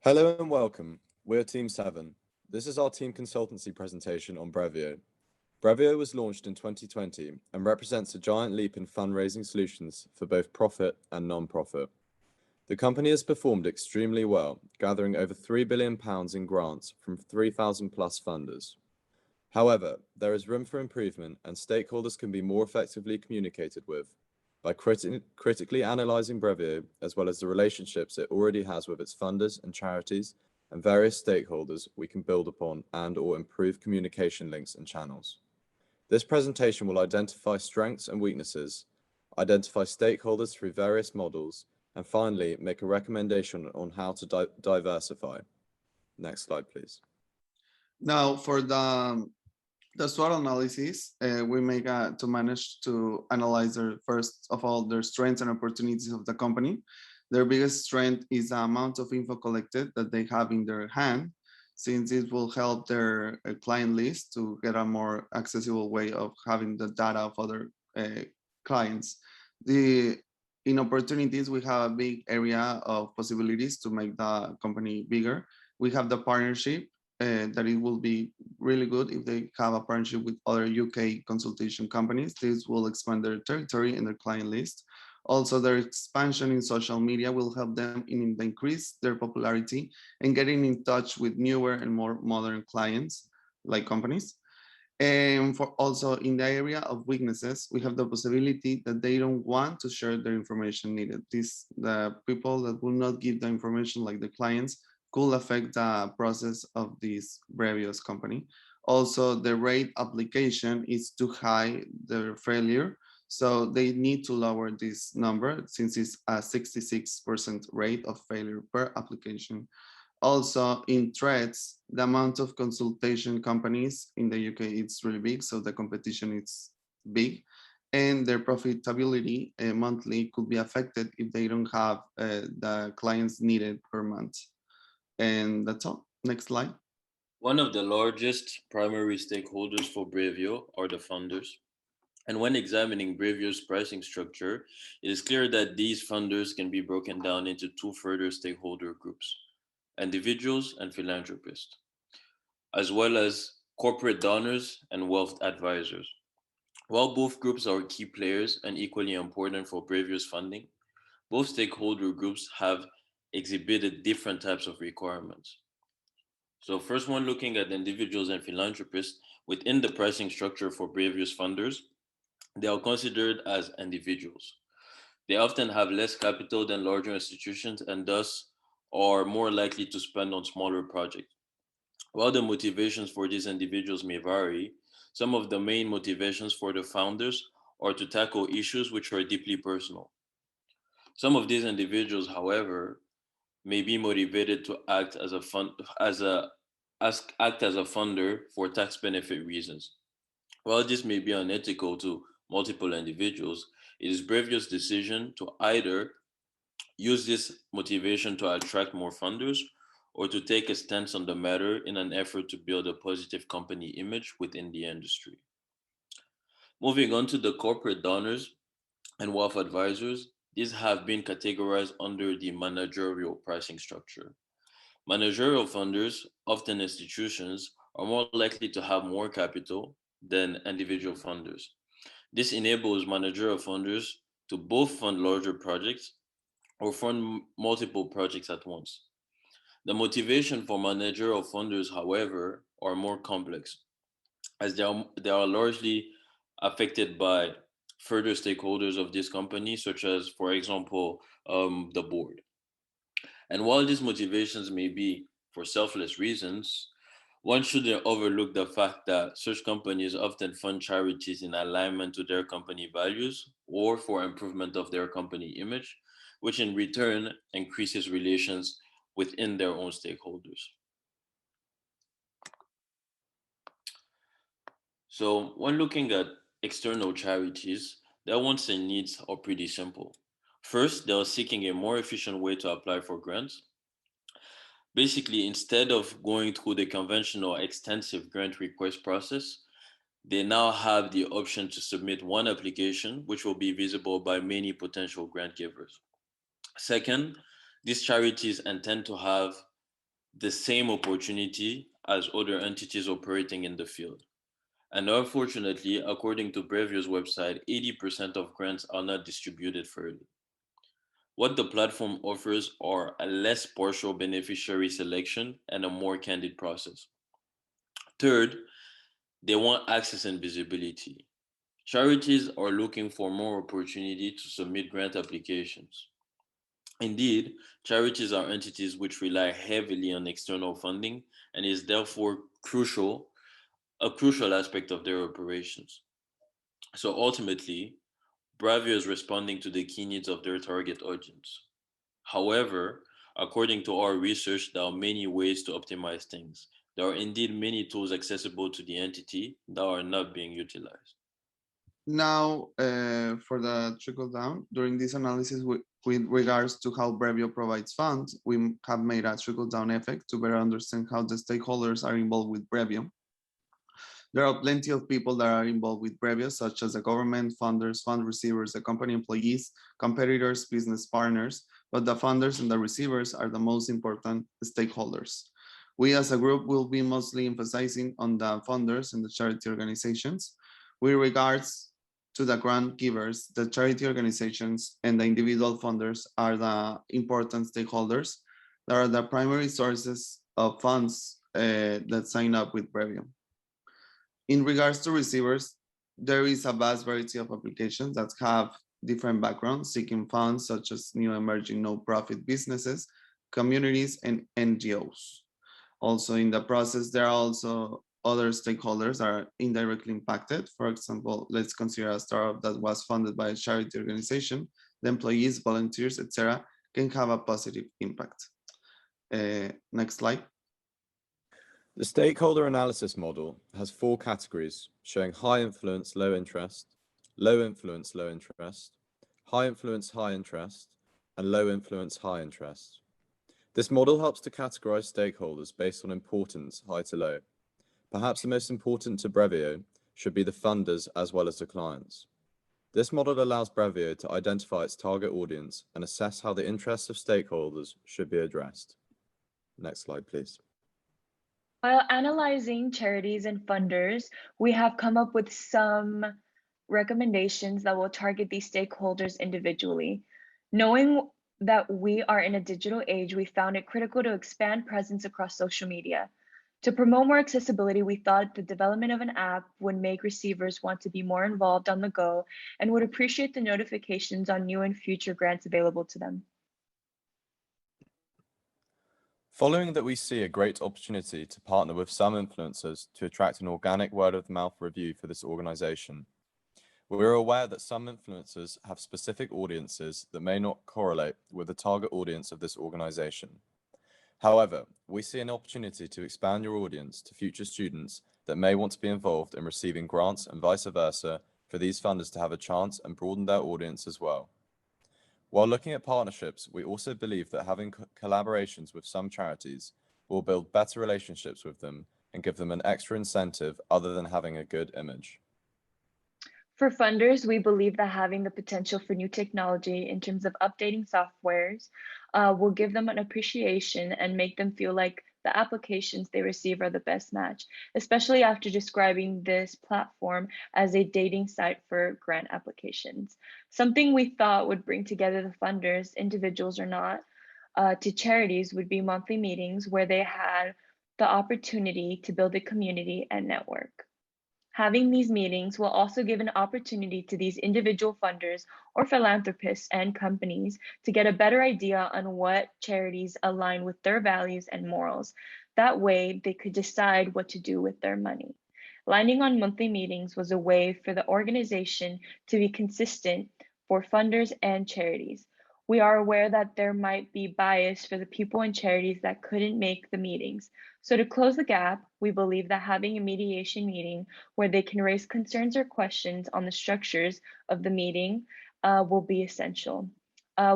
Hello and welcome. We're Team 7. This is our team consultancy presentation on Brevio. Brevio was launched in 2020 and represents a giant leap in fundraising solutions for both profit and non-profit. The company has performed extremely well, gathering over £3 billion in grants from 3,000 plus funders. However, there is room for improvement and stakeholders can be more effectively communicated with by critically analysing Brevio, as well as the relationships it already has with its funders and charities and various stakeholders we can build upon and/or improve communication links and channels. This presentation will identify strengths and weaknesses, identify stakeholders through various models, and finally make a recommendation on how to diversify. Next slide, please. Now, for the SWOT analysis, we make to manage to analyze first of all their strengths and opportunities of the company. Their biggest strength is the amount of info collected that they have in their hand, since it will help their client list to get a more accessible way of having the data of other clients. In opportunities, we have a big area of possibilities to make the company bigger. We have the partnership, that it will be really good if they have a partnership with other UK consultation companies. This will expand their territory and their client list. Also, their expansion in social media will help them increase their popularity and getting in touch with newer and more modern clients like companies. And for also in the area of weaknesses, we have the possibility that they don't want to share their information needed. The people that will not give the information, like the clients, could affect the process of this Brevio's company. Also, the rate application is too high, their failure. So they need to lower this number since it's a 66% rate of failure per application. Also in threats, the amount of consultation companies in the UK, it's really big. So the competition is big and their profitability monthly could be affected if they don't have the clients needed per month. And that's all. Next slide. One of the largest primary stakeholders for Brevio are the funders. And when examining Brevio's pricing structure, it is clear that these funders can be broken down into two further stakeholder groups: individuals and philanthropists, as well as corporate donors and wealth advisors. While both groups are key players and equally important for Brevio's funding, both stakeholder groups have exhibited different types of requirements. So first one, looking at individuals and philanthropists, within the pricing structure for Brevio's funders, they are considered as individuals. They often have less capital than larger institutions and thus are more likely to spend on smaller projects. While the motivations for these individuals may vary, some of the main motivations for the founders are to tackle issues which are deeply personal. Some of these individuals, however, may be motivated to act as a funder for tax benefit reasons. While this may be unethical to multiple individuals, it is Brevio's decision to either use this motivation to attract more funders or to take a stance on the matter in an effort to build a positive company image within the industry. Moving on to the corporate donors and wealth advisors, these have been categorized under the managerial pricing structure. Managerial funders, often institutions, are more likely to have more capital than individual funders. This enables managerial funders to both fund larger projects or fund multiple projects at once. The motivation for managerial funders, however, are more complex, as they are largely affected by further stakeholders of this company, such as, for example, the board. And while these motivations may be for selfless reasons, one shouldn't overlook the fact that such companies often fund charities in alignment to their company values or for improvement of their company image, which in return increases relations within their own stakeholders. So when looking at external charities, their wants and needs are pretty simple. First, they are seeking a more efficient way to apply for grants. Basically, instead of going through the conventional extensive grant request process, they now have the option to submit one application, which will be visible by many potential grant givers. Second, these charities intend to have the same opportunity as other entities operating in the field. And unfortunately, according to Brevio's website, 80% of grants are not distributed fairly. What the platform offers are a less partial beneficiary selection and a more candid process. Third, they want access and visibility. Charities are looking for more opportunity to submit grant applications. Indeed, charities are entities which rely heavily on external funding and is therefore a crucial aspect of their operations. So ultimately, Bravio is responding to the key needs of their target audience. However, according to our research, there are many ways to optimize things. There are indeed many tools accessible to the entity that are not being utilized. Now, for the trickle down, during this analysis with regards to how Brevio provides funds, we have made a trickle down effect to better understand how the stakeholders are involved with Brevio. There are plenty of people that are involved with Brevio, such as the government, funders, fund receivers, the company employees, competitors, business partners, but the funders and the receivers are the most important stakeholders. We as a group will be mostly emphasizing on the funders and the charity organizations. With regards to the grant givers, the charity organizations and the individual funders are the important stakeholders. They are the primary sources of funds that sign up with Brevio. In regards to receivers, there is a vast variety of applications that have different backgrounds, seeking funds such as new emerging no-profit businesses, communities, and NGOs. Also in the process, there are also other stakeholders that are indirectly impacted. For example, let's consider a startup that was funded by a charity organization. The employees, volunteers, etc., can have a positive impact. Next slide. The stakeholder analysis model has 4 categories showing high influence, low interest, low influence, low interest, high influence, high interest, and low influence, high interest. This model helps to categorize stakeholders based on importance, high to low. Perhaps the most important to Brevio should be the funders as well as the clients. This model allows Brevio to identify its target audience and assess how the interests of stakeholders should be addressed. Next slide, please. While analyzing charities and funders, we have come up with some recommendations that will target these stakeholders individually. Knowing that we are in a digital age, we found it critical to expand presence across social media. To promote more accessibility, we thought the development of an app would make receivers want to be more involved on the go and would appreciate the notifications on new and future grants available to them. Following that, we see a great opportunity to partner with some influencers to attract an organic word-of-mouth review for this organization. We are aware that some influencers have specific audiences that may not correlate with the target audience of this organization. However, we see an opportunity to expand your audience to future students that may want to be involved in receiving grants and vice versa for these funders to have a chance and broaden their audience as well. While looking at partnerships, we also believe that having collaborations with some charities will build better relationships with them and give them an extra incentive other than having a good image. For funders, we believe that having the potential for new technology in terms of updating softwares will give them an appreciation and make them feel like the applications they receive are the best match, especially after describing this platform as a dating site for grant applications. Something we thought would bring together the funders, individuals or not, to charities would be monthly meetings where they had the opportunity to build a community and network. Having these meetings will also give an opportunity to these individual funders or philanthropists and companies to get a better idea on what charities align with their values and morals. That way, they could decide what to do with their money. Lining on monthly meetings was a way for the organization to be consistent for funders and charities. We are aware that there might be bias for the people and charities that couldn't make the meetings. So to close the gap, we believe that having a mediation meeting where they can raise concerns or questions on the structures of the meeting will be essential.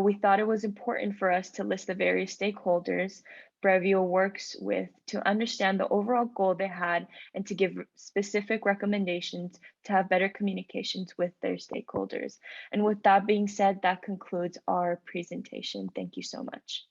We thought it was important for us to list the various stakeholders Brevio works with to understand the overall goal they had and to give specific recommendations to have better communications with their stakeholders. And with that being said, that concludes our presentation. Thank you so much.